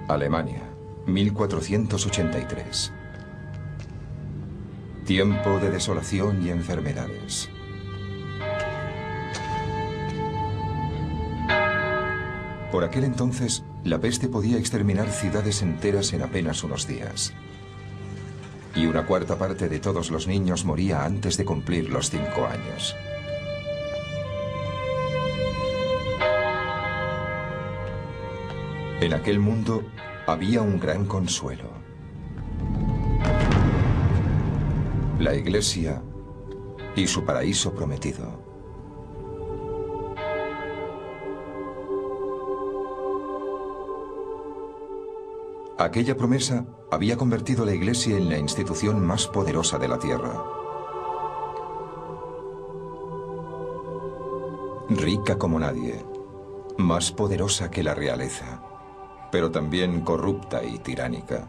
Alemania, 1483. Tiempo de desolación y enfermedades. Por aquel entonces, la peste podía exterminar ciudades enteras en apenas unos días. Y una cuarta parte de todos los niños moría antes de cumplir los 5 años. En aquel mundo había un gran consuelo. La Iglesia y su paraíso prometido. Aquella promesa había convertido a la Iglesia en la institución más poderosa de la tierra. Rica como nadie, más poderosa que la realeza, pero también corrupta y tiránica.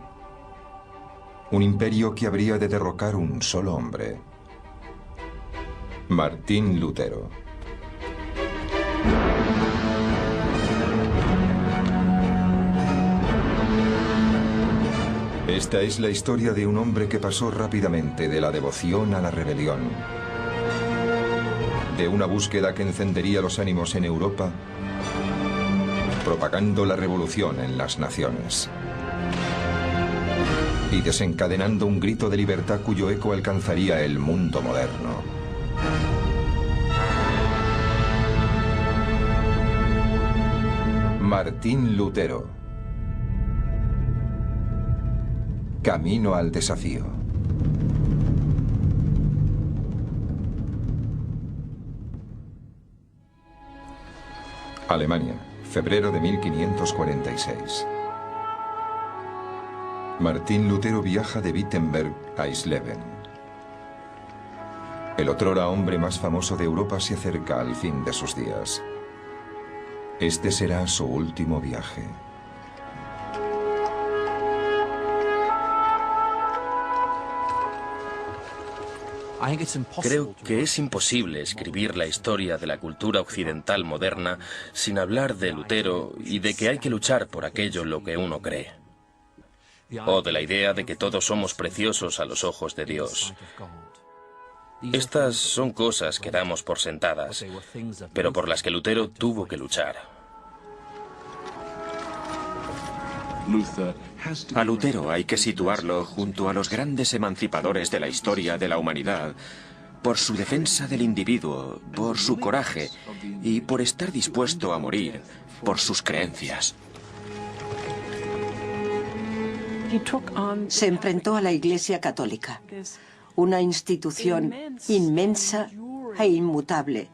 Un imperio que habría de derrocar un solo hombre: Martín Lutero. Esta es la historia de un hombre que pasó rápidamente de la devoción a la rebelión, de una búsqueda que encendería los ánimos en Europa, propagando la revolución en las naciones y desencadenando un grito de libertad cuyo eco alcanzaría el mundo moderno. Martín Lutero. Camino al desafío. Alemania, febrero de 1546. Martín Lutero viaja de Wittenberg a Eisleben. El otrora hombre más famoso de Europa se acerca al fin de sus días. Este será su último viaje. Creo que es imposible escribir la historia de la cultura occidental moderna sin hablar de Lutero y de que hay que luchar por aquello en lo que uno cree. O de la idea de que todos somos preciosos a los ojos de Dios. Estas son cosas que damos por sentadas, pero por las que Lutero tuvo que luchar. A Lutero hay que situarlo junto a los grandes emancipadores de la historia de la humanidad, por su defensa del individuo, por su coraje y por estar dispuesto a morir por sus creencias. Se enfrentó a la Iglesia Católica, una institución inmensa e inmutable,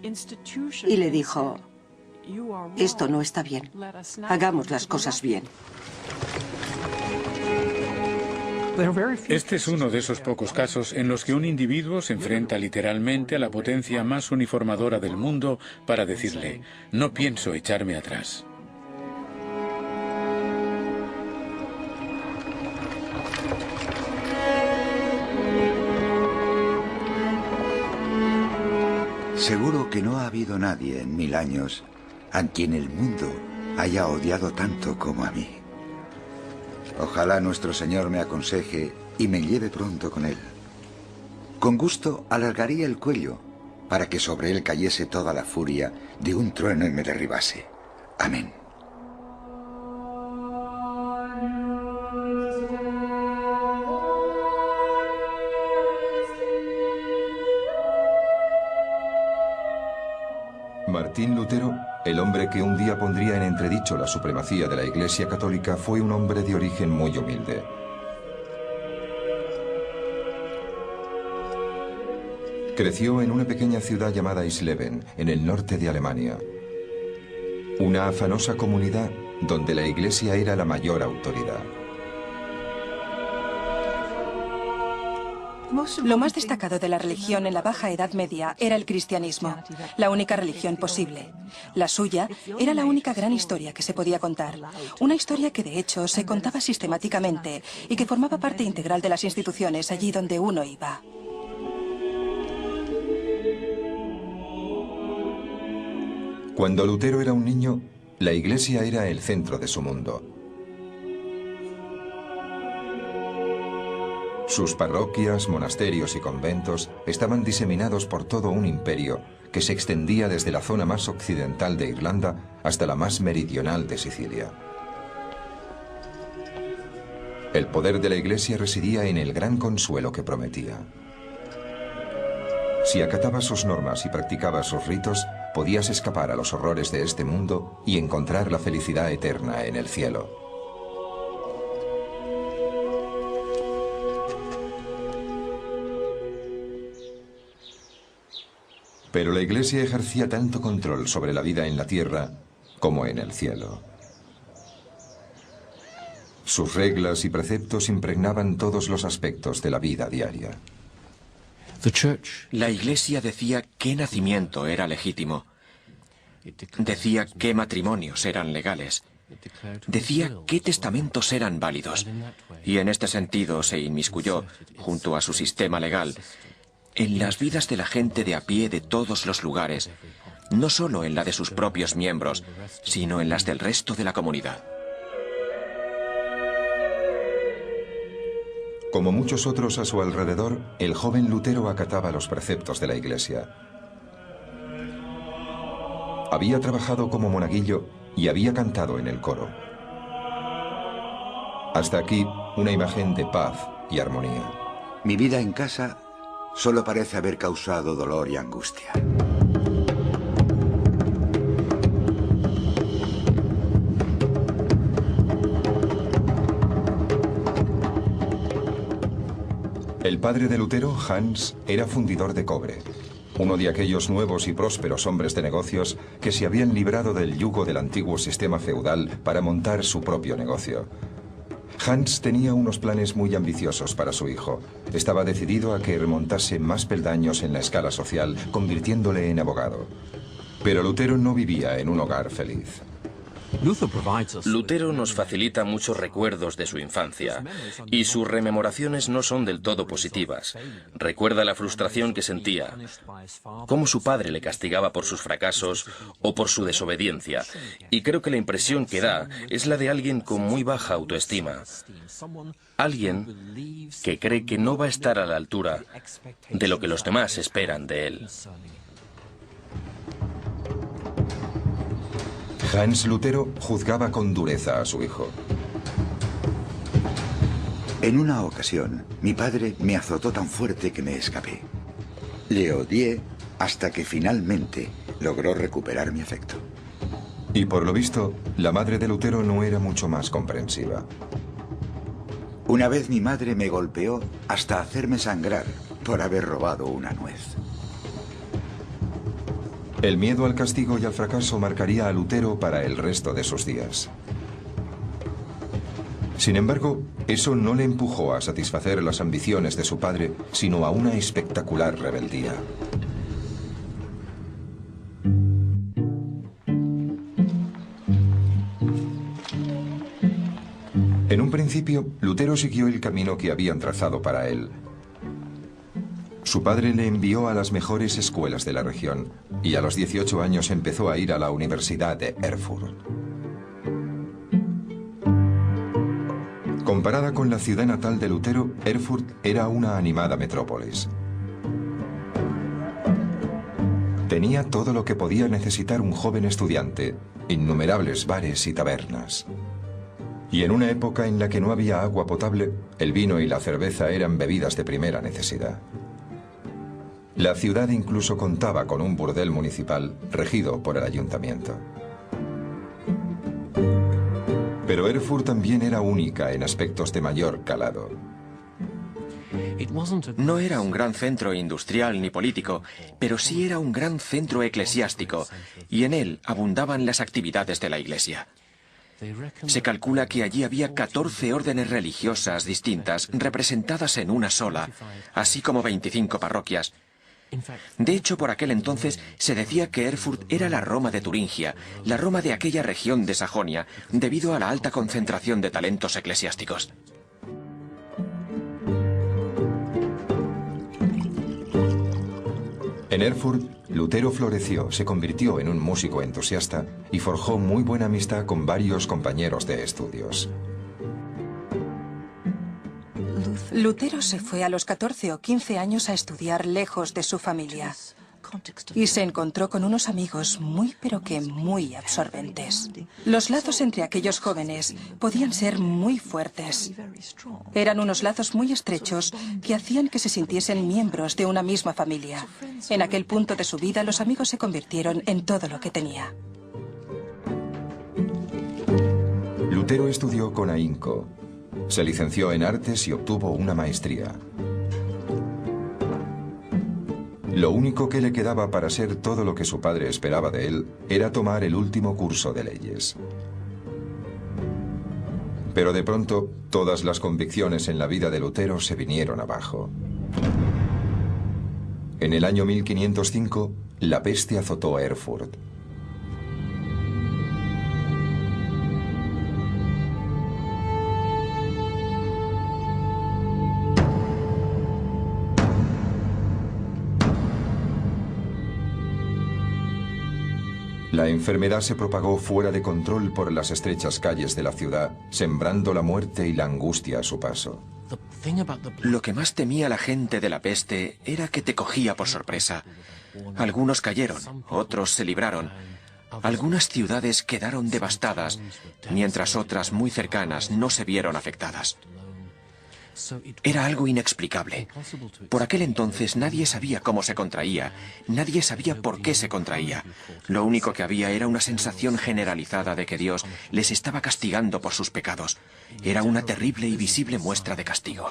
y le dijo: esto no está bien, hagamos las cosas bien. Este es uno de esos pocos casos en los que un individuo se enfrenta literalmente a la potencia más uniformadora del mundo para decirle: no pienso echarme atrás. Seguro que no ha habido nadie en 1000 años a quien el mundo haya odiado tanto como a mí. Ojalá nuestro Señor me aconseje y me lleve pronto con él. Con gusto alargaría el cuello para que sobre él cayese toda la furia de un trueno y me derribase. Amén. Martín Lutero, el hombre que un día pondría en entredicho la supremacía de la Iglesia Católica, fue un hombre de origen muy humilde. Creció en una pequeña ciudad llamada Eisleben, en el norte de Alemania. Una afanosa comunidad donde la Iglesia era la mayor autoridad. Lo más destacado de la religión en la Baja Edad Media era el cristianismo, la única religión posible. La suya era la única gran historia que se podía contar. Una historia que de hecho se contaba sistemáticamente y que formaba parte integral de las instituciones allí donde uno iba. Cuando Lutero era un niño, la Iglesia era el centro de su mundo. Sus parroquias, monasterios y conventos estaban diseminados por todo un imperio que se extendía desde la zona más occidental de Irlanda hasta la más meridional de Sicilia. El poder de la Iglesia residía en el gran consuelo que prometía. Si acatabas sus normas y practicabas sus ritos, podías escapar a los horrores de este mundo y encontrar la felicidad eterna en el cielo. Pero la Iglesia ejercía tanto control sobre la vida en la tierra como en el cielo. Sus reglas y preceptos impregnaban todos los aspectos de la vida diaria. La Iglesia decía qué nacimiento era legítimo. Decía qué matrimonios eran legales. Decía qué testamentos eran válidos. Y en este sentido se inmiscuyó, junto a su sistema legal, en las vidas de la gente de a pie de todos los lugares, no solo en la de sus propios miembros, sino en las del resto de la comunidad. Como muchos otros a su alrededor, el joven Lutero acataba los preceptos de la Iglesia. Había trabajado como monaguillo y había cantado en el coro. Hasta aquí, una imagen de paz y armonía. Mi vida en casa solo parece haber causado dolor y angustia. El padre de Lutero, Hans, era fundidor de cobre, uno de aquellos nuevos y prósperos hombres de negocios que se habían librado del yugo del antiguo sistema feudal para montar su propio negocio. Hans tenía unos planes muy ambiciosos para su hijo. Estaba decidido a que remontase más peldaños en la escala social, convirtiéndole en abogado. Pero Lutero no vivía en un hogar feliz. Lutero nos facilita muchos recuerdos de su infancia, y sus rememoraciones no son del todo positivas. Recuerda la frustración que sentía, cómo su padre le castigaba por sus fracasos o por su desobediencia, y creo que la impresión que da es la de alguien con muy baja autoestima. Alguien que cree que no va a estar a la altura de lo que los demás esperan de él. Hans Lutero juzgaba con dureza a su hijo. En una ocasión, mi padre me azotó tan fuerte que me escapé. Le odié hasta que finalmente logró recuperar mi afecto. Y por lo visto, la madre de Lutero no era mucho más comprensiva. Una vez mi madre me golpeó hasta hacerme sangrar por haber robado una nuez. El miedo al castigo y al fracaso marcaría a Lutero para el resto de sus días. Sin embargo, eso no le empujó a satisfacer las ambiciones de su padre, sino a una espectacular rebeldía. En un principio, Lutero siguió el camino que habían trazado para él. Su padre le envió a las mejores escuelas de la región y a los 18 años empezó a ir a la Universidad de Erfurt. Comparada con la ciudad natal de Lutero, Erfurt era una animada metrópolis. Tenía todo lo que podía necesitar un joven estudiante, innumerables bares y tabernas. Y en una época en la que no había agua potable, el vino y la cerveza eran bebidas de primera necesidad. La ciudad incluso contaba con un burdel municipal regido por el ayuntamiento. Pero Erfurt también era única en aspectos de mayor calado. No era un gran centro industrial ni político, pero sí era un gran centro eclesiástico, y en él abundaban las actividades de la Iglesia. Se calcula que allí había 14 órdenes religiosas distintas representadas en una sola, así como 25 parroquias. De hecho, por aquel entonces se decía que Erfurt era la Roma de Turingia, la Roma de aquella región de Sajonia, debido a la alta concentración de talentos eclesiásticos. En Erfurt, Lutero floreció, se convirtió en un músico entusiasta y forjó muy buena amistad con varios compañeros de estudios. Lutero se fue a los 14 o 15 años a estudiar lejos de su familia y se encontró con unos amigos muy pero que muy absorbentes. Los lazos entre aquellos jóvenes podían ser muy fuertes. Eran unos lazos muy estrechos que hacían que se sintiesen miembros de una misma familia. En aquel punto de su vida, los amigos se convirtieron en todo lo que tenía. Lutero estudió con ahínco. Se licenció en artes y obtuvo una maestría. Lo único que le quedaba para ser todo lo que su padre esperaba de él era tomar el último curso de leyes. Pero de pronto, todas las convicciones en la vida de Lutero se vinieron abajo. En el año 1505, la peste azotó a Erfurt. La enfermedad se propagó fuera de control por las estrechas calles de la ciudad, sembrando la muerte y la angustia a su paso. Lo que más temía la gente de la peste era que te cogía por sorpresa. Algunos cayeron, otros se libraron. Algunas ciudades quedaron devastadas, mientras otras muy cercanas no se vieron afectadas. Era algo inexplicable. Por aquel entonces nadie sabía cómo se contraía, nadie sabía por qué se contraía. Lo único que había era una sensación generalizada de que Dios les estaba castigando por sus pecados. Era una terrible y visible muestra de castigo.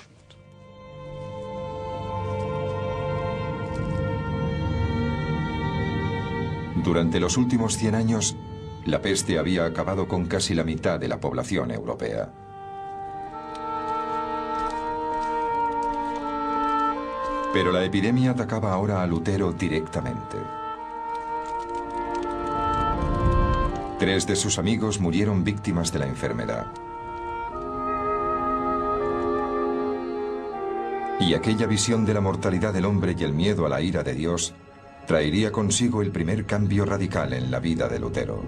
Durante los últimos 100 años, la peste había acabado con casi la mitad de la población europea. Pero la epidemia atacaba ahora a Lutero directamente. 3 de sus amigos murieron víctimas de la enfermedad. Y aquella visión de la mortalidad del hombre y el miedo a la ira de Dios traería consigo el primer cambio radical en la vida de Lutero.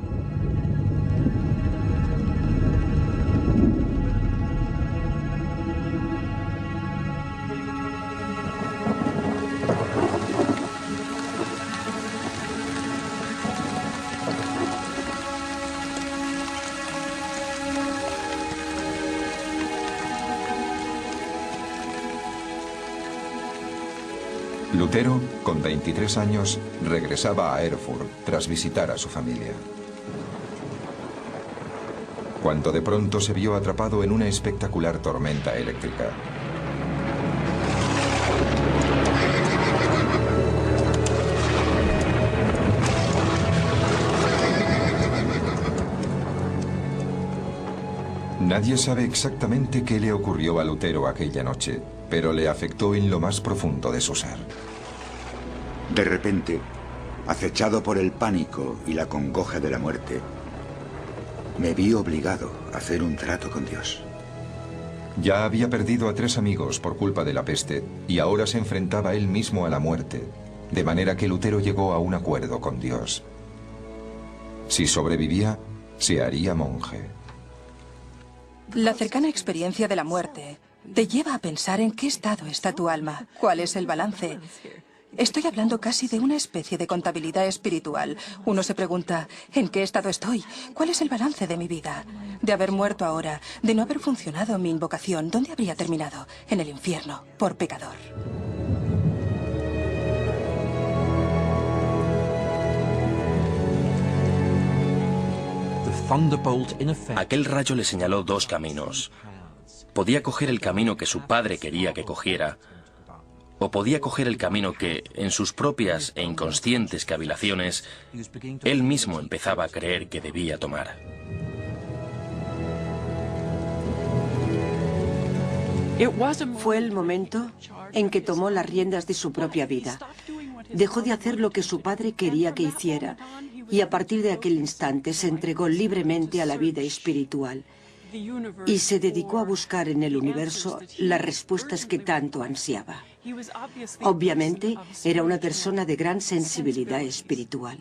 Lutero, con 23 años, regresaba a Erfurt tras visitar a su familia. Cuando de pronto se vio atrapado en una espectacular tormenta eléctrica. Nadie sabe exactamente qué le ocurrió a Lutero aquella noche, pero le afectó en lo más profundo de su ser. De repente, acechado por el pánico y la congoja de la muerte, me vi obligado a hacer un trato con Dios. Ya había perdido a 3 amigos por culpa de la peste y ahora se enfrentaba él mismo a la muerte, de manera que Lutero llegó a un acuerdo con Dios. Si sobrevivía, se haría monje. La cercana experiencia de la muerte te lleva a pensar en qué estado está tu alma, cuál es el balance. Estoy hablando casi de una especie de contabilidad espiritual. Uno se pregunta, ¿en qué estado estoy? ¿Cuál es el balance de mi vida? De haber muerto ahora, de no haber funcionado mi invocación, ¿dónde habría terminado? En el infierno, por pecador. Aquel rayo le señaló 2 caminos. Podía coger el camino que su padre quería que cogiera, o podía coger el camino que, en sus propias e inconscientes cavilaciones, él mismo empezaba a creer que debía tomar. Fue el momento en que tomó las riendas de su propia vida. Dejó de hacer lo que su padre quería que hiciera, y a partir de aquel instante se entregó libremente a la vida espiritual y se dedicó a buscar en el universo las respuestas que tanto ansiaba. Obviamente, era una persona de gran sensibilidad espiritual.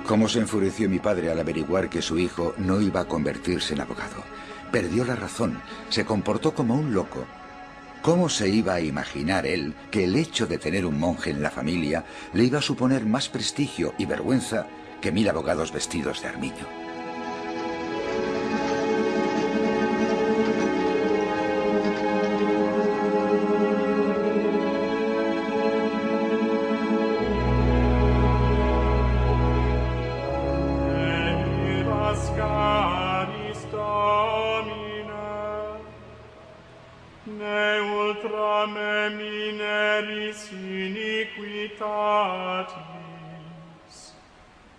Cómo se enfureció mi padre al averiguar que su hijo no iba a convertirse en abogado. Perdió la razón, se comportó como un loco. ¿Cómo se iba a imaginar él que el hecho de tener un monje en la familia le iba a suponer más prestigio y vergüenza que 1000 abogados vestidos de armiño?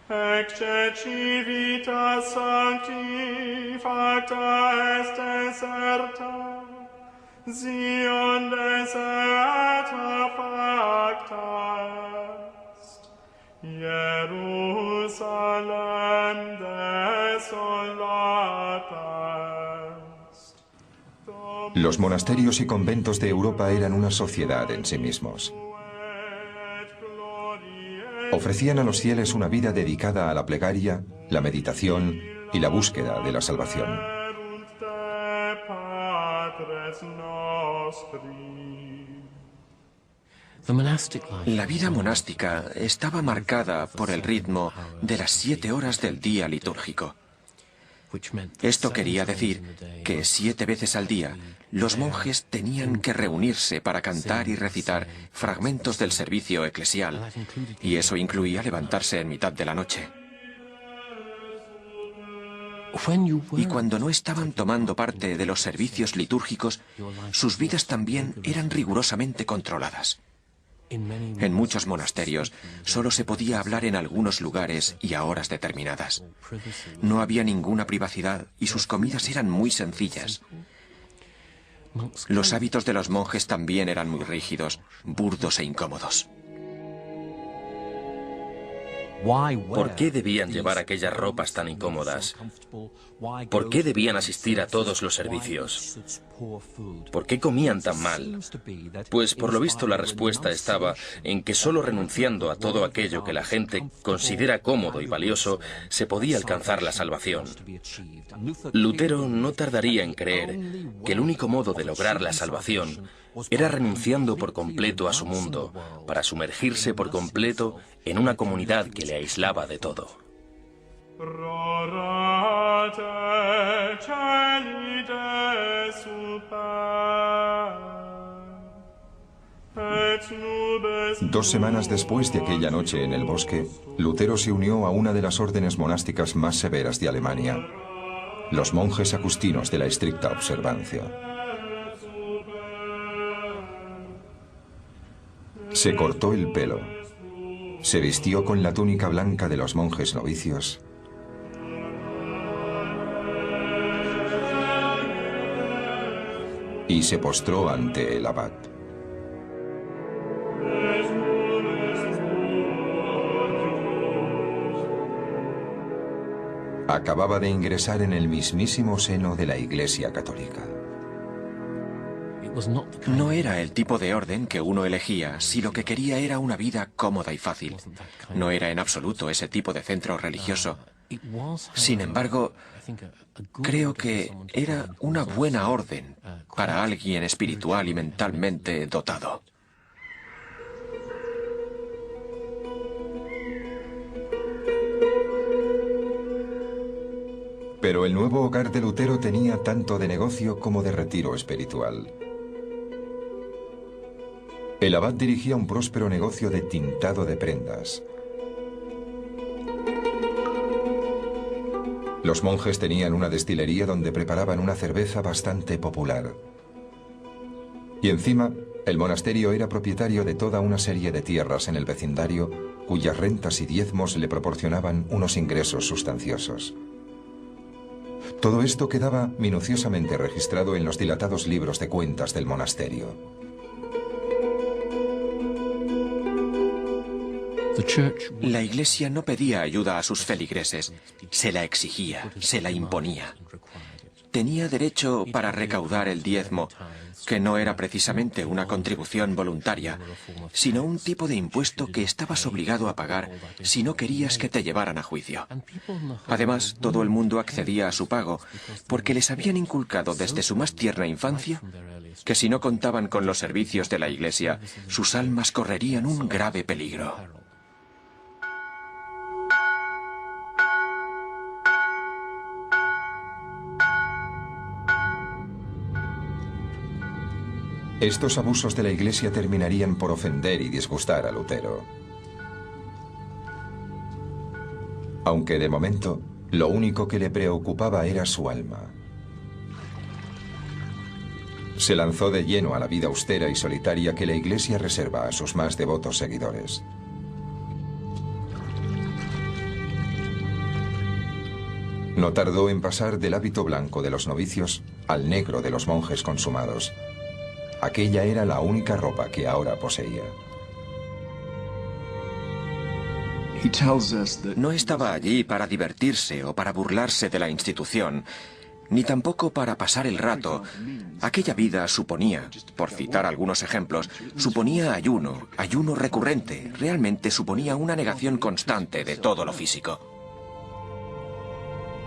Ecce civitas sancti facta est deserta, Sion deserta facta est, Jerusalem desolata est. Los monasterios y conventos de Europa eran una sociedad en sí mismos. Ofrecían a los fieles una vida dedicada a la plegaria, la meditación y la búsqueda de la salvación. La vida monástica estaba marcada por el ritmo de las 7 horas del día litúrgico. Esto quería decir que 7 veces al día los monjes tenían que reunirse para cantar y recitar fragmentos del servicio eclesial, y eso incluía levantarse en mitad de la noche. Y cuando no estaban tomando parte de los servicios litúrgicos, sus vidas también eran rigurosamente controladas. En muchos monasterios solo se podía hablar en algunos lugares y a horas determinadas. No había ninguna privacidad y sus comidas eran muy sencillas. Los hábitos de los monjes también eran muy rígidos, burdos e incómodos. ¿Por qué debían llevar aquellas ropas tan incómodas? ¿Por qué debían asistir a todos los servicios? ¿Por qué comían tan mal? Pues por lo visto la respuesta estaba en que solo renunciando a todo aquello que la gente considera cómodo y valioso se podía alcanzar la salvación. Lutero no tardaría en creer que el único modo de lograr la salvación era renunciando por completo a su mundo, para sumergirse por completo en una comunidad que le aislaba de todo. Dos semanas después de aquella noche en el bosque, Lutero se unió a una de las órdenes monásticas más severas de Alemania, los monjes agustinos de la estricta observancia. Se cortó el pelo, se vistió con la túnica blanca de los monjes novicios y se postró ante el abad. Acababa de ingresar en el mismísimo seno de la Iglesia Católica. No era el tipo de orden que uno elegía si lo que quería era una vida cómoda y fácil. No era en absoluto ese tipo de centro religioso. Sin embargo, creo que era una buena orden para alguien espiritual y mentalmente dotado. Pero el nuevo hogar de Lutero tenía tanto de negocio como de retiro espiritual. El abad dirigía un próspero negocio de tintado de prendas. Los monjes tenían una destilería donde preparaban una cerveza bastante popular. Y encima, el monasterio era propietario de toda una serie de tierras en el vecindario, cuyas rentas y diezmos le proporcionaban unos ingresos sustanciosos. Todo esto quedaba minuciosamente registrado en los dilatados libros de cuentas del monasterio. La Iglesia no pedía ayuda a sus feligreses, se la exigía, se la imponía. Tenía derecho para recaudar el diezmo, que no era precisamente una contribución voluntaria, sino un tipo de impuesto que estabas obligado a pagar si no querías que te llevaran a juicio. Además, todo el mundo accedía a su pago, porque les habían inculcado desde su más tierna infancia que si no contaban con los servicios de la Iglesia, sus almas correrían un grave peligro. Estos abusos de la Iglesia terminarían por ofender y disgustar a Lutero. Aunque de momento, lo único que le preocupaba era su alma. Se lanzó de lleno a la vida austera y solitaria que la Iglesia reserva a sus más devotos seguidores. No tardó en pasar del hábito blanco de los novicios al negro de los monjes consumados. Aquella era la única ropa que ahora poseía. No estaba allí para divertirse o para burlarse de la institución, ni tampoco para pasar el rato. Aquella vida suponía, por citar algunos ejemplos, suponía ayuno recurrente, realmente suponía una negación constante de todo lo físico.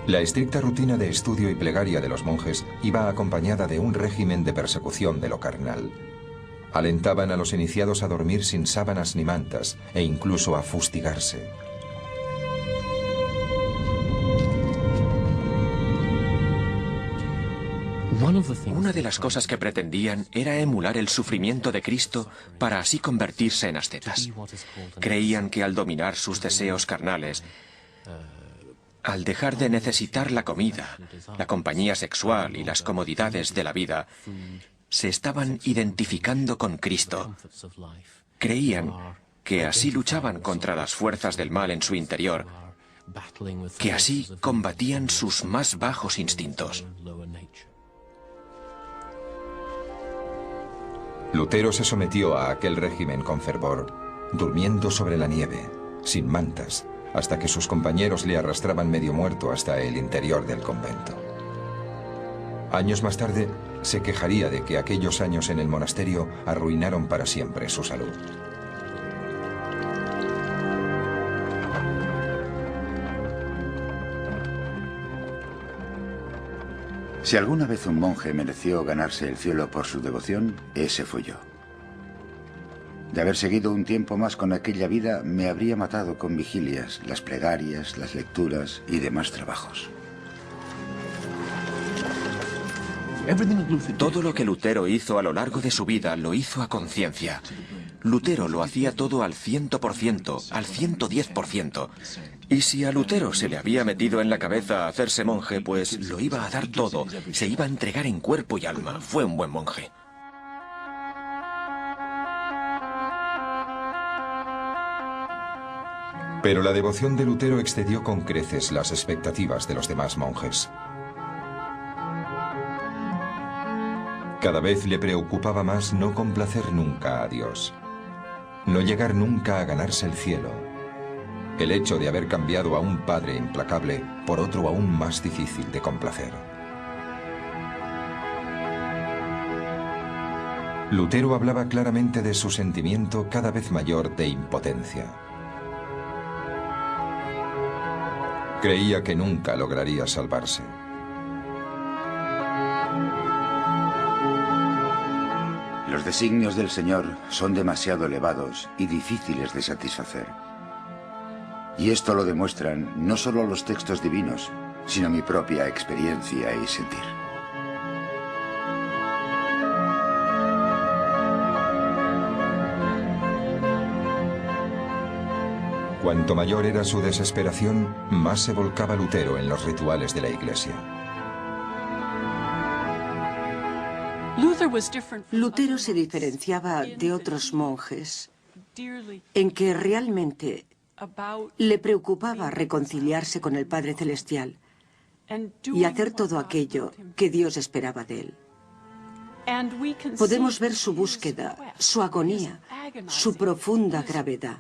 La estricta rutina de estudio y plegaria de los monjes iba acompañada de un régimen de persecución de lo carnal. Alentaban a los iniciados a dormir sin sábanas ni mantas e incluso a fustigarse. Una de las cosas que pretendían era emular el sufrimiento de Cristo para así convertirse en ascetas. Creían que al dominar sus deseos carnales, al dejar de necesitar la comida, la compañía sexual y las comodidades de la vida, se estaban identificando con Cristo. Creían que así luchaban contra las fuerzas del mal en su interior, que así combatían sus más bajos instintos. Lutero se sometió a aquel régimen con fervor, durmiendo sobre la nieve, sin mantas, hasta que sus compañeros le arrastraban medio muerto hasta el interior del convento. Años más tarde, se quejaría de que aquellos años en el monasterio arruinaron para siempre su salud. Si alguna vez un monje mereció ganarse el cielo por su devoción, ese fui yo. De haber seguido un tiempo más con aquella vida, me habría matado con vigilias, las plegarias, las lecturas y demás trabajos. Todo lo que Lutero hizo a lo largo de su vida lo hizo a conciencia. Lutero lo hacía todo al 100%, al 110%. Y si a Lutero se le había metido en la cabeza hacerse monje, pues lo iba a dar todo, se iba a entregar en cuerpo y alma. Fue un buen monje. Pero la devoción de Lutero excedió con creces las expectativas de los demás monjes. Cada vez le preocupaba más no complacer nunca a Dios, no llegar nunca a ganarse el cielo. El hecho de haber cambiado a un padre implacable por otro aún más difícil de complacer. Lutero hablaba claramente de su sentimiento cada vez mayor de impotencia. Creía que nunca lograría salvarse. Los designios del Señor son demasiado elevados y difíciles de satisfacer. Y esto lo demuestran no solo los textos divinos, sino mi propia experiencia y sentir. Cuanto mayor era su desesperación, más se volcaba Lutero en los rituales de la Iglesia. Lutero se diferenciaba de otros monjes en que realmente le preocupaba reconciliarse con el Padre Celestial y hacer todo aquello que Dios esperaba de él. Podemos ver su búsqueda, su agonía, su profunda gravedad.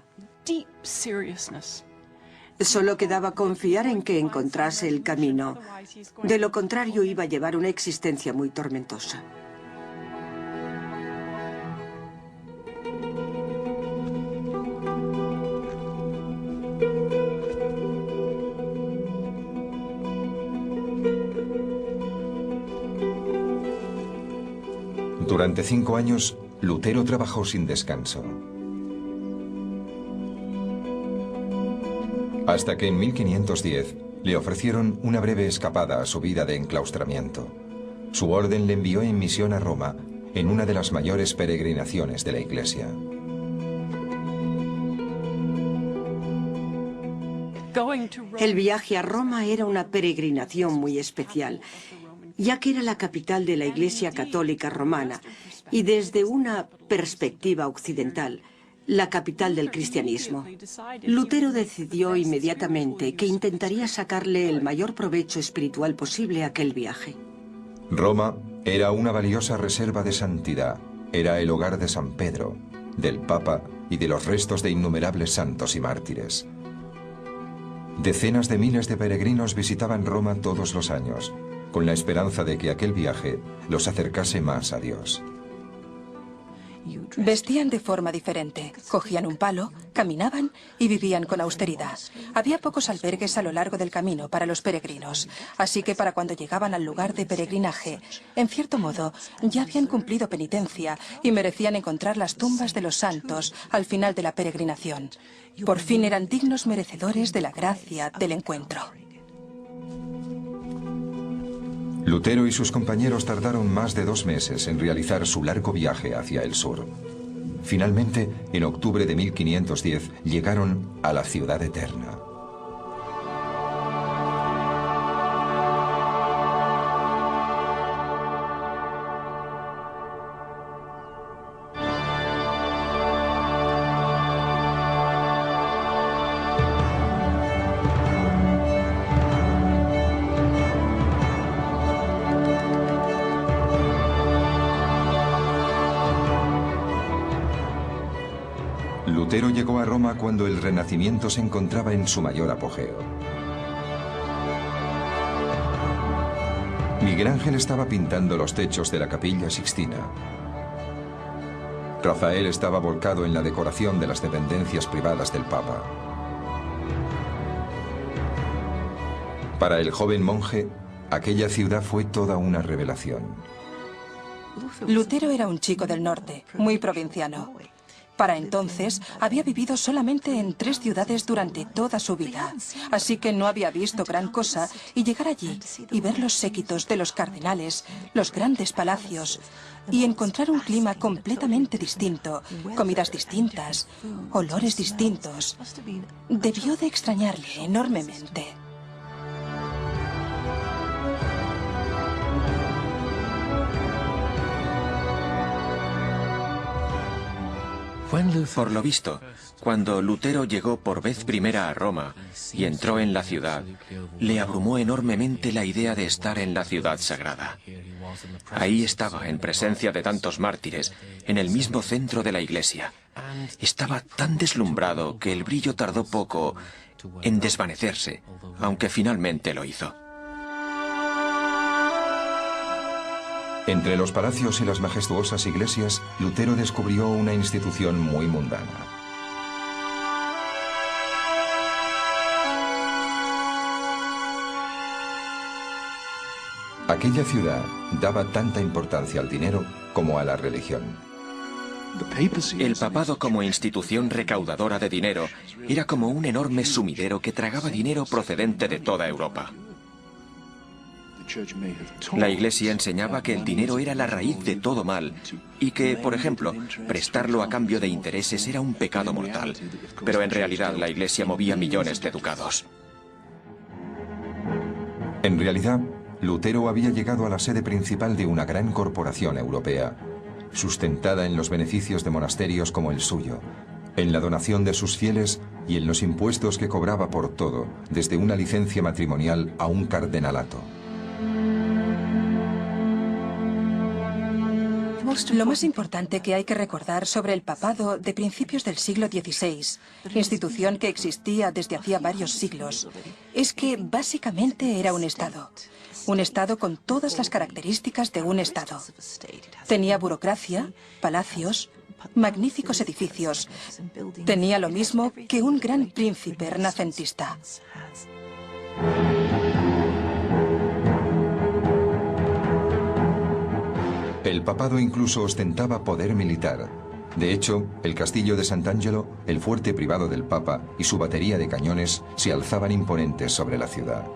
Solo quedaba confiar en que encontrase el camino. De lo contrario, iba a llevar una existencia muy tormentosa. Durante 5 años, Lutero trabajó sin descanso. Hasta que en 1510 le ofrecieron una breve escapada a su vida de enclaustramiento. Su orden le envió en misión a Roma en una de las mayores peregrinaciones de la Iglesia. El viaje a Roma era una peregrinación muy especial, ya que era la capital de la Iglesia Católica Romana y desde una perspectiva occidental, la capital del cristianismo. Lutero decidió inmediatamente que intentaría sacarle el mayor provecho espiritual posible a aquel viaje. Roma era una valiosa reserva de santidad. Era el hogar de San Pedro, del Papa y de los restos de innumerables santos y mártires. Decenas de miles de peregrinos visitaban Roma todos los años, con la esperanza de que aquel viaje los acercase más a Dios. Vestían de forma diferente, cogían un palo, caminaban y vivían con austeridad. Había pocos albergues a lo largo del camino para los peregrinos, así que para cuando llegaban al lugar de peregrinaje, en cierto modo, ya habían cumplido penitencia y merecían encontrar las tumbas de los santos al final de la peregrinación. Por fin eran dignos merecedores de la gracia del encuentro. Lutero y sus compañeros tardaron más de 2 meses en realizar su largo viaje hacia el sur. Finalmente, en octubre de 1510, llegaron a la ciudad eterna. Lutero llegó a Roma cuando el Renacimiento se encontraba en su mayor apogeo. Miguel Ángel estaba pintando los techos de la Capilla Sixtina. Rafael estaba volcado en la decoración de las dependencias privadas del Papa. Para el joven monje, aquella ciudad fue toda una revelación. Lutero era un chico del norte, muy provinciano. Para entonces, había vivido solamente en 3 ciudades durante toda su vida, así que no había visto gran cosa, y llegar allí y ver los séquitos de los cardenales, los grandes palacios, y encontrar un clima completamente distinto, comidas distintas, olores distintos, debió de extrañarle enormemente. Por lo visto, cuando Lutero llegó por vez primera a Roma y entró en la ciudad, le abrumó enormemente la idea de estar en la ciudad sagrada. Ahí estaba, en presencia de tantos mártires, en el mismo centro de la iglesia. Estaba tan deslumbrado que el brillo tardó poco en desvanecerse, aunque finalmente lo hizo. Entre los palacios y las majestuosas iglesias, Lutero descubrió una institución muy mundana. Aquella ciudad daba tanta importancia al dinero como a la religión. El papado como institución recaudadora de dinero era como un enorme sumidero que tragaba dinero procedente de toda Europa. La Iglesia enseñaba que el dinero era la raíz de todo mal y que, por ejemplo, prestarlo a cambio de intereses era un pecado mortal. Pero en realidad la Iglesia movía millones de ducados. En realidad, Lutero había llegado a la sede principal de una gran corporación europea, sustentada en los beneficios de monasterios como el suyo, en la donación de sus fieles y en los impuestos que cobraba por todo, desde una licencia matrimonial a un cardenalato. Lo más importante que hay que recordar sobre el papado de principios del siglo XVI, institución que existía desde hacía varios siglos, es que básicamente era un Estado. Un Estado con todas las características de un Estado. Tenía burocracia, palacios, magníficos edificios. Tenía lo mismo que un gran príncipe renacentista. El papado incluso ostentaba poder militar. De hecho, el castillo de Sant'Angelo, el fuerte privado del Papa y su batería de cañones se alzaban imponentes sobre la ciudad.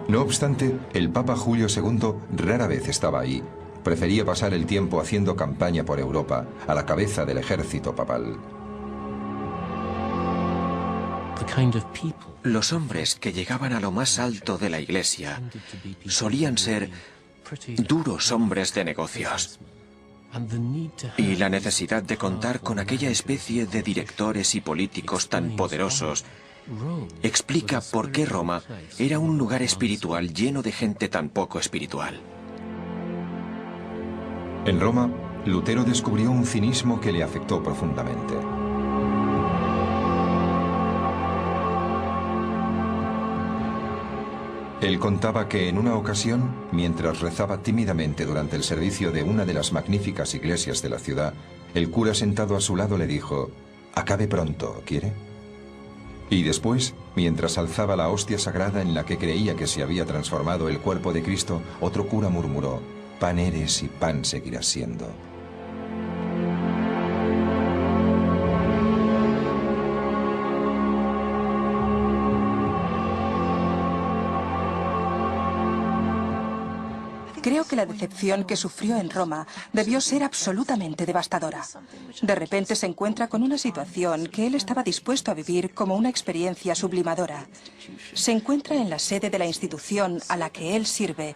No obstante, el Papa Julio II rara vez estaba ahí. Prefería pasar el tiempo haciendo campaña por Europa, a la cabeza del ejército papal. Los hombres que llegaban a lo más alto de la Iglesia solían ser duros hombres de negocios. Y la necesidad de contar con aquella especie de directores y políticos tan poderosos explica por qué Roma era un lugar espiritual lleno de gente tan poco espiritual. En Roma, Lutero descubrió un cinismo que le afectó profundamente. Él contaba que en una ocasión, mientras rezaba tímidamente durante el servicio de una de las magníficas iglesias de la ciudad, el cura sentado a su lado le dijo: «Acabe pronto, ¿quiere?». Y después, mientras alzaba la hostia sagrada en la que creía que se había transformado el cuerpo de Cristo, otro cura murmuró: «Pan eres y pan seguirás siendo». Creo que la decepción que sufrió en Roma debió ser absolutamente devastadora. De repente se encuentra con una situación que él estaba dispuesto a vivir como una experiencia sublimadora. Se encuentra en la sede de la institución a la que él sirve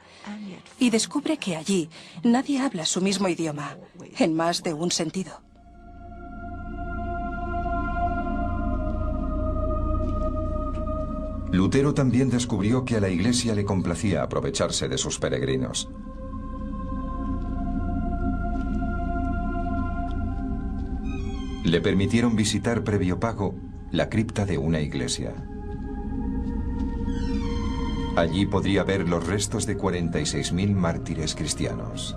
y descubre que allí nadie habla su mismo idioma, en más de un sentido. Lutero también descubrió que a la Iglesia le complacía aprovecharse de sus peregrinos. Le permitieron visitar previo pago la cripta de una iglesia. Allí podría ver los restos de 46.000 mártires cristianos.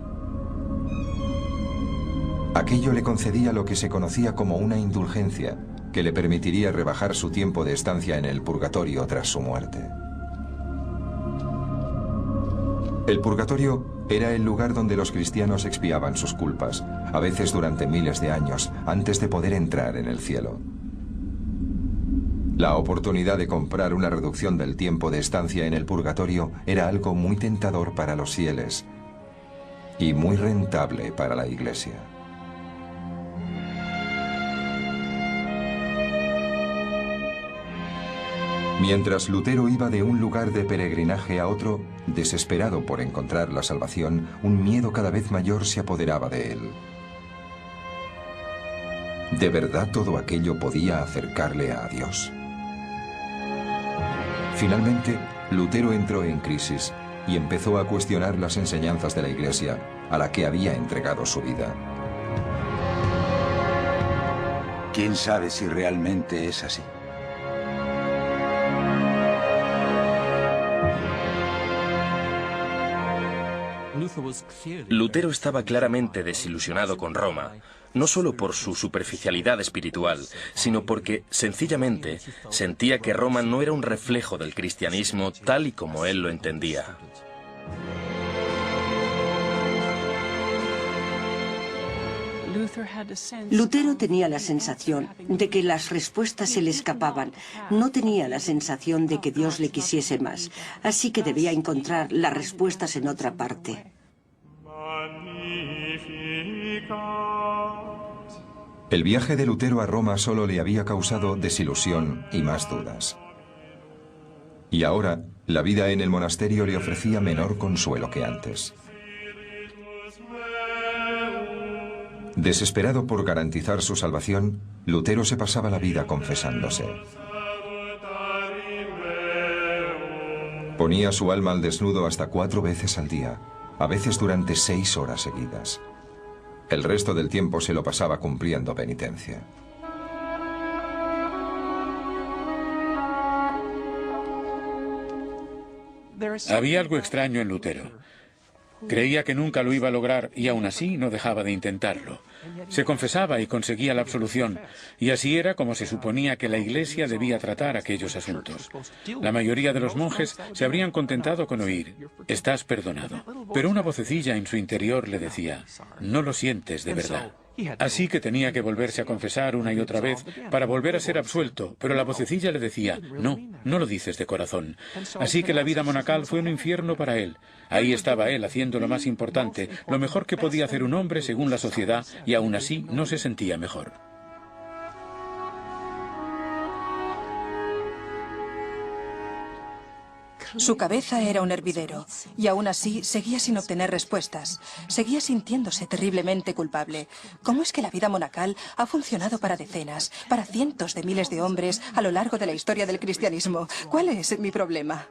Aquello le concedía lo que se conocía como una indulgencia, que le permitiría rebajar su tiempo de estancia en el purgatorio tras su muerte. El purgatorio era el lugar donde los cristianos expiaban sus culpas, a veces durante miles de años, antes de poder entrar en el cielo. La oportunidad de comprar una reducción del tiempo de estancia en el purgatorio era algo muy tentador para los fieles y muy rentable para la Iglesia. Mientras Lutero iba de un lugar de peregrinaje a otro, desesperado por encontrar la salvación, un miedo cada vez mayor se apoderaba de él. ¿De verdad todo aquello podía acercarle a Dios? Finalmente, Lutero entró en crisis y empezó a cuestionar las enseñanzas de la Iglesia, a la que había entregado su vida. ¿Quién sabe si realmente es así? Lutero estaba claramente desilusionado con Roma, no solo por su superficialidad espiritual, sino porque, sencillamente, sentía que Roma no era un reflejo del cristianismo tal y como él lo entendía. Lutero tenía la sensación de que las respuestas se le escapaban. No tenía la sensación de que Dios le quisiese más. Así que debía encontrar las respuestas en otra parte. El viaje de Lutero a Roma solo le había causado desilusión y más dudas. Y ahora, la vida en el monasterio le ofrecía menor consuelo que antes. Desesperado por garantizar su salvación, Lutero se pasaba la vida confesándose. Ponía su alma al desnudo hasta 4 veces al día, a veces durante 6 horas seguidas. El resto del tiempo se lo pasaba cumpliendo penitencia. Había algo extraño en Lutero. Creía que nunca lo iba a lograr y aún así no dejaba de intentarlo. Se confesaba y conseguía la absolución, y así era como se suponía que la Iglesia debía tratar aquellos asuntos. La mayoría de los monjes se habrían contentado con oír: «Estás perdonado». Pero una vocecilla en su interior le decía: «No lo sientes de verdad». Así que tenía que volverse a confesar una y otra vez para volver a ser absuelto, pero la vocecilla le decía: «No, no lo dices de corazón». Así que la vida monacal fue un infierno para él. Ahí estaba él haciendo lo más importante, lo mejor que podía hacer un hombre según la sociedad, y aún así no se sentía mejor. Su cabeza era un hervidero, y aún así seguía sin obtener respuestas. Seguía sintiéndose terriblemente culpable. ¿Cómo es que la vida monacal ha funcionado para decenas, para cientos de miles de hombres a lo largo de la historia del cristianismo? ¿Cuál es mi problema?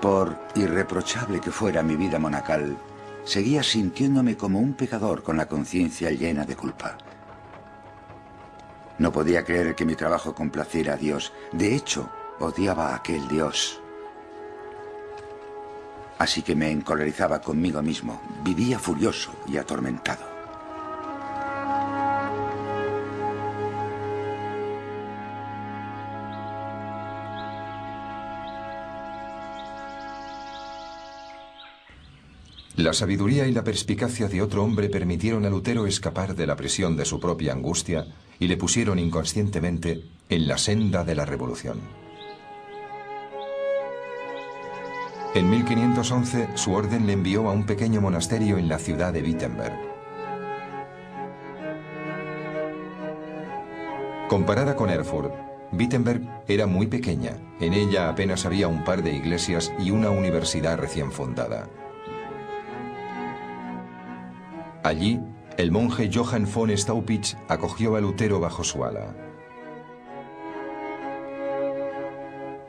Por irreprochable que fuera mi vida monacal, seguía sintiéndome como un pecador con la conciencia llena de culpa. No podía creer que mi trabajo complaciera a Dios. De hecho, odiaba a aquel Dios. Así que me encolerizaba conmigo mismo. Vivía furioso y atormentado. La sabiduría y la perspicacia de otro hombre permitieron a Lutero escapar de la presión de su propia angustia y le pusieron inconscientemente en la senda de la revolución. En 1511, su orden le envió a un pequeño monasterio en la ciudad de Wittenberg. Comparada con Erfurt, Wittenberg era muy pequeña. En ella apenas había un par de iglesias y una universidad recién fundada. Allí, el monje Johann von Staupitz acogió a Lutero bajo su ala.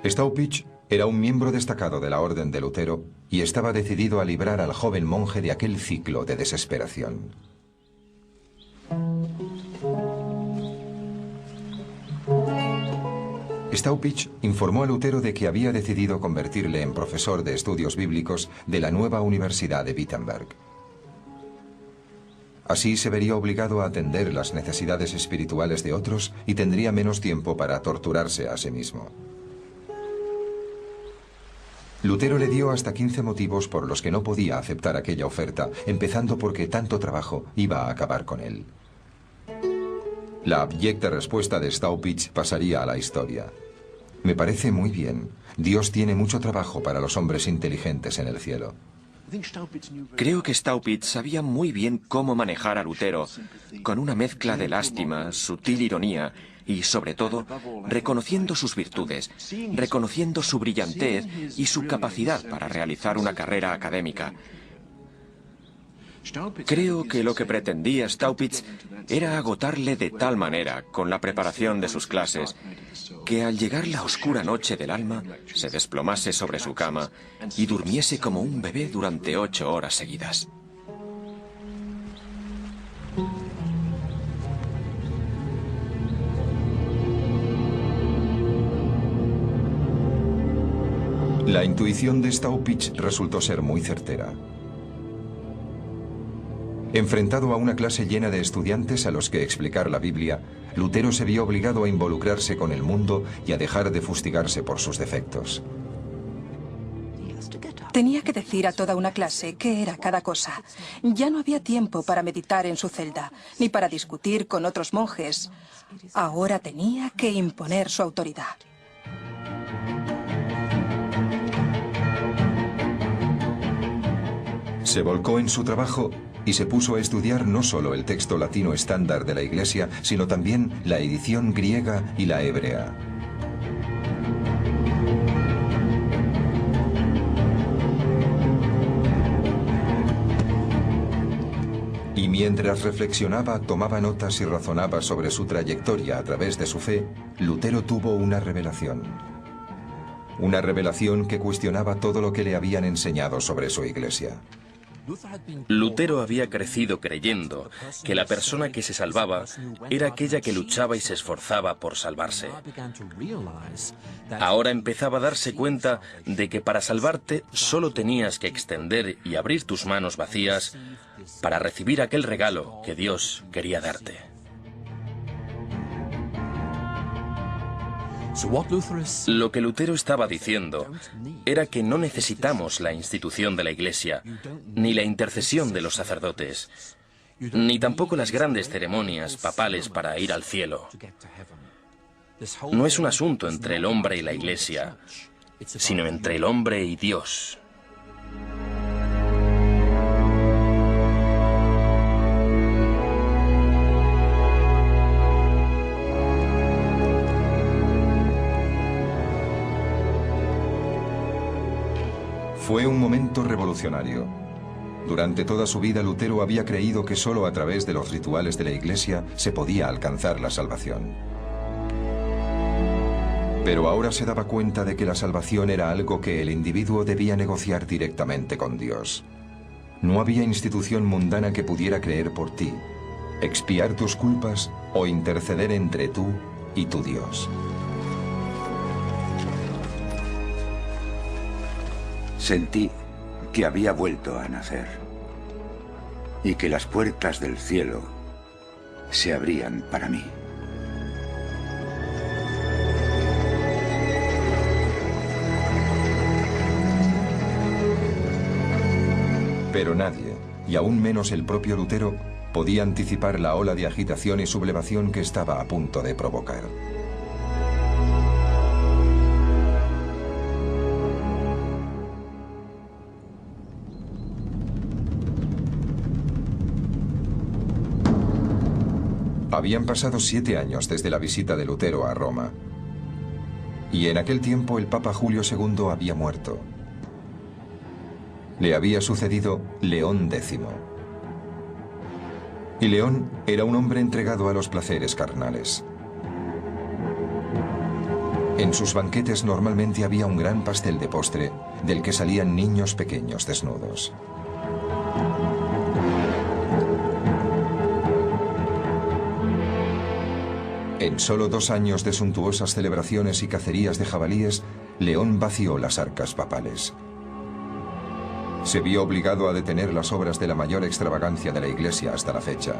Staupitz era un miembro destacado de la orden de Lutero y estaba decidido a librar al joven monje de aquel ciclo de desesperación. Staupitz informó a Lutero de que había decidido convertirle en profesor de estudios bíblicos de la nueva Universidad de Wittenberg. Así se vería obligado a atender las necesidades espirituales de otros y tendría menos tiempo para torturarse a sí mismo. Lutero le dio hasta 15 motivos por los que no podía aceptar aquella oferta, empezando porque tanto trabajo iba a acabar con él. La abyecta respuesta de Staupitz pasaría a la historia. Me parece muy bien. Dios tiene mucho trabajo para los hombres inteligentes en el cielo. Creo que Staupitz sabía muy bien cómo manejar a Lutero, con una mezcla de lástima, sutil ironía y, sobre todo, reconociendo sus virtudes, reconociendo su brillantez y su capacidad para realizar una carrera académica. Creo que lo que pretendía Staupitz era agotarle de tal manera con la preparación de sus clases que al llegar la oscura noche del alma se desplomase sobre su cama y durmiese como un bebé durante 8 horas seguidas. La intuición de Staupitz resultó ser muy certera. Enfrentado a una clase llena de estudiantes a los que explicar la Biblia, Lutero se vio obligado a involucrarse con el mundo y a dejar de fustigarse por sus defectos. Tenía que decir a toda una clase qué era cada cosa. Ya no había tiempo para meditar en su celda, ni para discutir con otros monjes. Ahora tenía que imponer su autoridad. Se volcó en su trabajo y se puso a estudiar no solo el texto latino estándar de la Iglesia, sino también la edición griega y la hebrea. Y mientras reflexionaba, tomaba notas y razonaba sobre su trayectoria a través de su fe, Lutero tuvo una revelación. Una revelación que cuestionaba todo lo que le habían enseñado sobre su Iglesia. Lutero había crecido creyendo que la persona que se salvaba era aquella que luchaba y se esforzaba por salvarse. Ahora empezaba a darse cuenta de que para salvarte solo tenías que extender y abrir tus manos vacías para recibir aquel regalo que Dios quería darte. Lo que Lutero estaba diciendo era que no necesitamos la institución de la Iglesia, ni la intercesión de los sacerdotes, ni tampoco las grandes ceremonias papales para ir al cielo. No es un asunto entre el hombre y la Iglesia, sino entre el hombre y Dios. Fue un momento revolucionario. Durante toda su vida, Lutero había creído que solo a través de los rituales de la Iglesia se podía alcanzar la salvación. Pero ahora se daba cuenta de que la salvación era algo que el individuo debía negociar directamente con Dios. No había institución mundana que pudiera creer por ti, expiar tus culpas o interceder entre tú y tu Dios. Sentí que había vuelto a nacer y que las puertas del cielo se abrían para mí. Pero nadie, y aún menos el propio Lutero, podía anticipar la ola de agitación y sublevación que estaba a punto de provocar. Habían pasado 7 años desde la visita de Lutero a Roma. Y en aquel tiempo el Papa Julio II había muerto. Le había sucedido León X. Y León era un hombre entregado a los placeres carnales. En sus banquetes normalmente había un gran pastel de postre del que salían niños pequeños desnudos. En solo 2 años de suntuosas celebraciones y cacerías de jabalíes, León vació las arcas papales. Se vio obligado a detener las obras de la mayor extravagancia de la Iglesia hasta la fecha,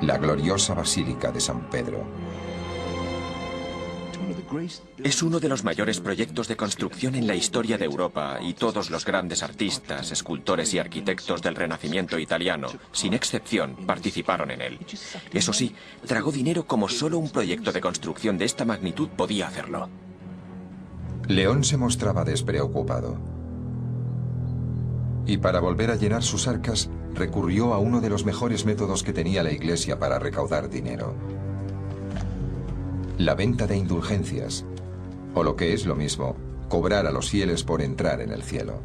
la gloriosa Basílica de San Pedro. Es uno de los mayores proyectos de construcción en la historia de Europa y todos los grandes artistas, escultores y arquitectos del Renacimiento italiano, sin excepción, participaron en él. Eso sí, tragó dinero como solo un proyecto de construcción de esta magnitud podía hacerlo. León se mostraba despreocupado. Y para volver a llenar sus arcas, recurrió a uno de los mejores métodos que tenía la Iglesia para recaudar dinero: la venta de indulgencias, o lo que es lo mismo, cobrar a los fieles por entrar en el cielo.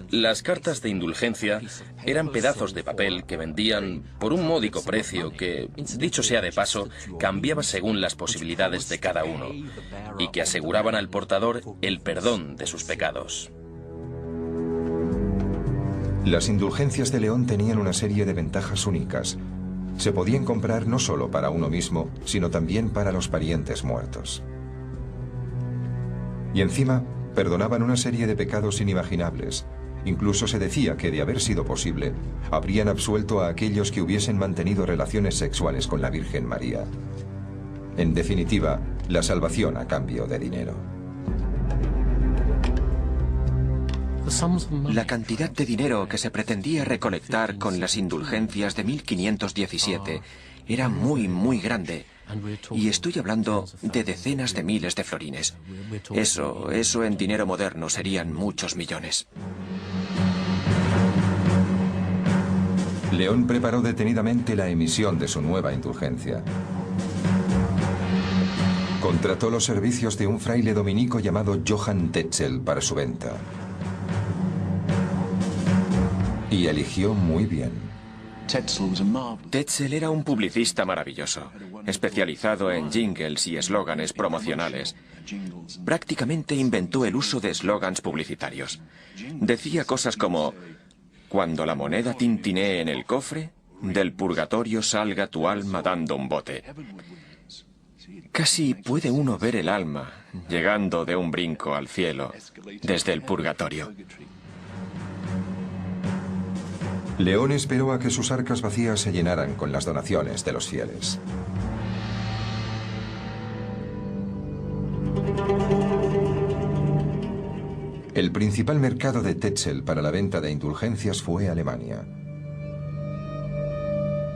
Las cartas de indulgencia eran pedazos de papel que vendían por un módico precio que, dicho sea de paso, cambiaba según las posibilidades de cada uno, y que aseguraban al portador el perdón de sus pecados. Las indulgencias de León tenían una serie de ventajas únicas. Se podían comprar no solo para uno mismo, sino también para los parientes muertos. Y encima, perdonaban una serie de pecados inimaginables. Incluso se decía que, de haber sido posible, habrían absuelto a aquellos que hubiesen mantenido relaciones sexuales con la Virgen María. En definitiva, la salvación a cambio de dinero. La cantidad de dinero que se pretendía recolectar con las indulgencias de 1517 era muy grande. Y estoy hablando de decenas de miles de florines. Eso en dinero moderno serían muchos millones. León preparó detenidamente la emisión de su nueva indulgencia. Contrató los servicios de un fraile dominico llamado Johann Tetzel para su venta. Y eligió muy bien. Tetzel era un publicista maravilloso, especializado en jingles y eslóganes promocionales. Prácticamente inventó el uso de eslógans publicitarios. Decía cosas como: Cuando la moneda tintinee en el cofre, del purgatorio salga tu alma dando un bote. Casi puede uno ver el alma llegando de un brinco al cielo desde el purgatorio. León esperó a que sus arcas vacías se llenaran con las donaciones de los fieles. El principal mercado de Tetzel para la venta de indulgencias fue Alemania.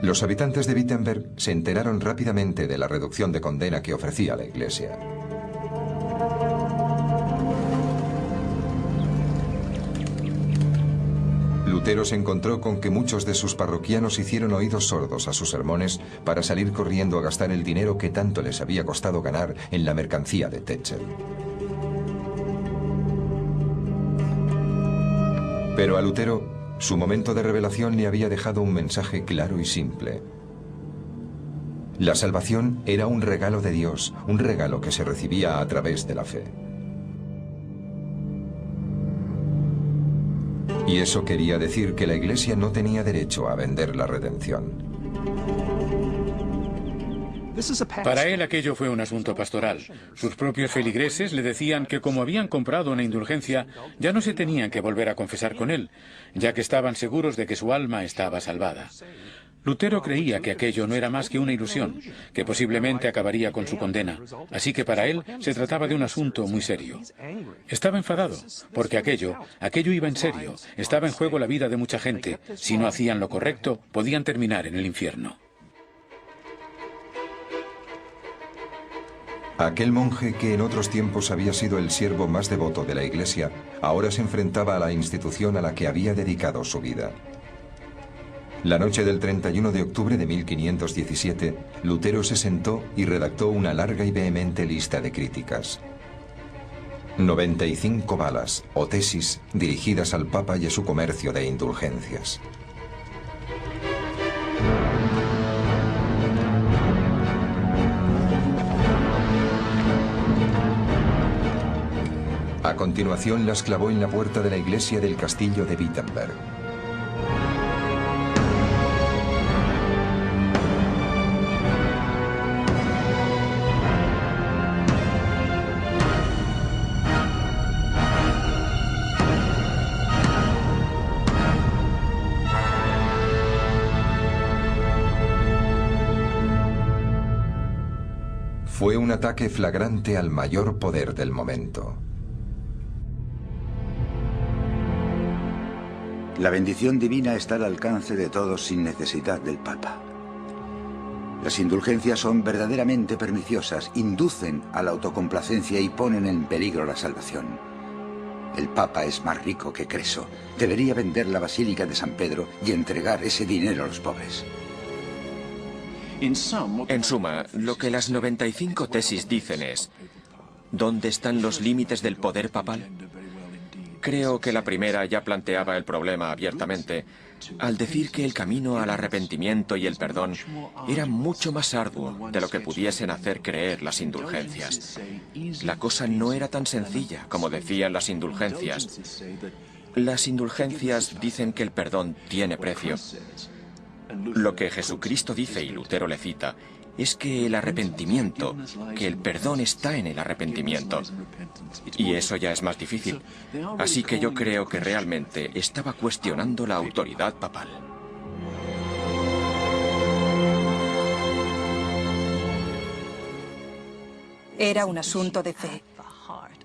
Los habitantes de Wittenberg se enteraron rápidamente de la reducción de condena que ofrecía la Iglesia. Lutero se encontró con que muchos de sus parroquianos hicieron oídos sordos a sus sermones para salir corriendo a gastar el dinero que tanto les había costado ganar en la mercancía de Tetzel. Pero a Lutero, su momento de revelación le había dejado un mensaje claro y simple. La salvación era un regalo de Dios, un regalo que se recibía a través de la fe. Y eso quería decir que la Iglesia no tenía derecho a vender la redención. Para él aquello fue un asunto pastoral. Sus propios feligreses le decían que como habían comprado una indulgencia, ya no se tenían que volver a confesar con él, ya que estaban seguros de que su alma estaba salvada. Lutero creía que aquello no era más que una ilusión, que posiblemente acabaría con su condena, así que para él se trataba de un asunto muy serio. Estaba enfadado, porque aquello iba en serio, estaba en juego la vida de mucha gente. Si no hacían lo correcto, podían terminar en el infierno. Aquel monje que en otros tiempos había sido el siervo más devoto de la Iglesia, ahora se enfrentaba a la institución a la que había dedicado su vida. La noche del 31 de octubre de 1517, Lutero se sentó y redactó una larga y vehemente lista de críticas. 95 balas o tesis dirigidas al Papa y a su comercio de indulgencias. A continuación las clavó en la puerta de la iglesia del castillo de Wittenberg. Fue un ataque flagrante al mayor poder del momento. La bendición divina está al alcance de todos sin necesidad del Papa. Las indulgencias son verdaderamente perniciosas, inducen a la autocomplacencia y ponen en peligro la salvación. El Papa es más rico que Creso. Debería vender la Basílica de San Pedro y entregar ese dinero a los pobres. En suma, lo que las 95 tesis dicen es: ¿dónde están los límites del poder papal? Creo que la primera ya planteaba el problema abiertamente, al decir que el camino al arrepentimiento y el perdón era mucho más arduo de lo que pudiesen hacer creer las indulgencias. La cosa no era tan sencilla como decían las indulgencias. Las indulgencias dicen que el perdón tiene precio. Lo que Jesucristo dice, y Lutero le cita, es que el arrepentimiento, que el perdón está en el arrepentimiento. Y eso ya es más difícil. Así que yo creo que realmente estaba cuestionando la autoridad papal. Era un asunto de fe.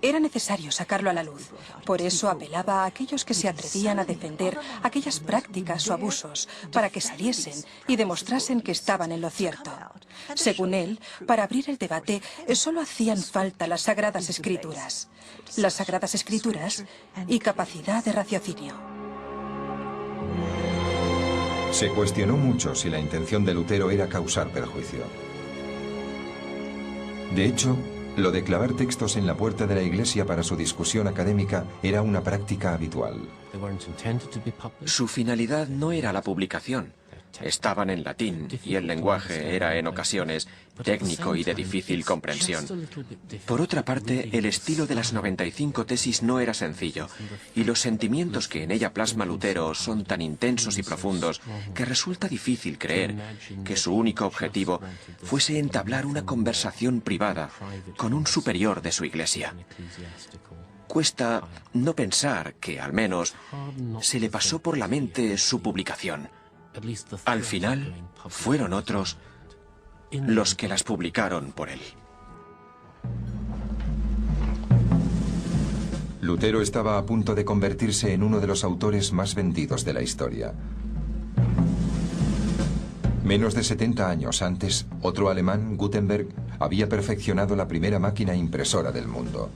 Era necesario sacarlo a la luz. Por eso apelaba a aquellos que se atrevían a defender aquellas prácticas o abusos para que saliesen y demostrasen que estaban en lo cierto. Según él, para abrir el debate solo hacían falta las Sagradas Escrituras. Las Sagradas Escrituras y capacidad de raciocinio. Se cuestionó mucho si la intención de Lutero era causar perjuicio. De hecho, lo de clavar textos en la puerta de la iglesia para su discusión académica era una práctica habitual. Su finalidad no era la publicación. estaban en latín y el lenguaje era en ocasiones técnico y de difícil comprensión. Por otra parte, el estilo de las 95 tesis no era sencillo, y los sentimientos que en ella plasma Lutero son tan intensos y profundos que resulta difícil creer que su único objetivo fuese entablar una conversación privada con un superior de su iglesia. Cuesta no pensar que, al menos, se le pasó por la mente su publicación. Al final, fueron otros los que las publicaron por él. Lutero estaba a punto de convertirse en uno de los autores más vendidos de la historia. Menos de 70 años antes, otro alemán, Gutenberg, había perfeccionado la primera máquina impresora del mundo.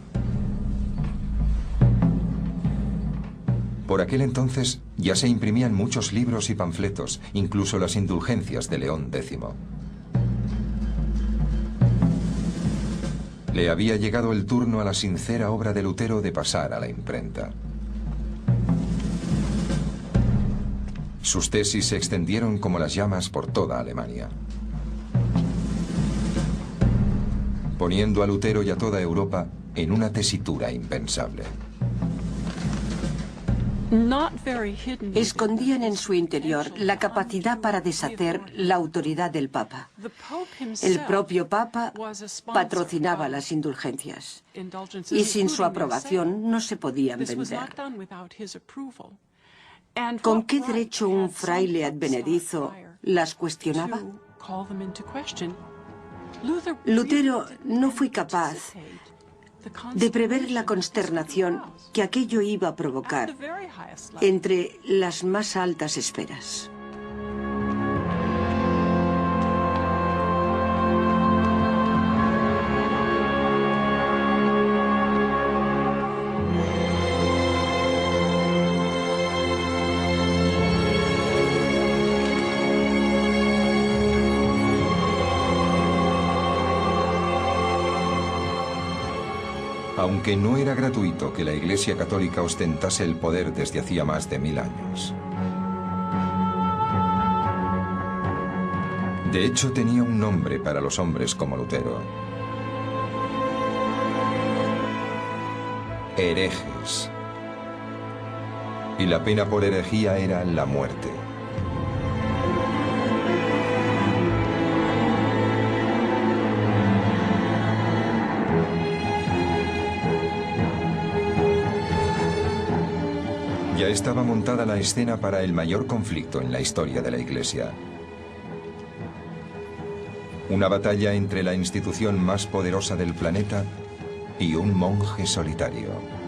Por aquel entonces ya se imprimían muchos libros y panfletos, incluso las indulgencias de León X. Le había llegado el turno a la sincera obra de Lutero de pasar a la imprenta. Sus tesis se extendieron como las llamas por toda Alemania, poniendo a Lutero y a toda Europa en una tesitura impensable. Escondían en su interior la capacidad para deshacer la autoridad del Papa. El propio Papa patrocinaba las indulgencias y sin su aprobación no se podían vender. ¿Con qué derecho un fraile advenedizo las cuestionaba? Lutero no fue capaz de prever la consternación que aquello iba a provocar entre las más altas esferas. Aunque no era gratuito que la Iglesia Católica ostentase el poder desde hacía más de 1000 años. De hecho, tenía un nombre para los hombres como Lutero: herejes. Y la pena por herejía era la muerte. Ya estaba montada la escena para el mayor conflicto en la historia de la Iglesia. Una batalla entre la institución más poderosa del planeta y un monje solitario.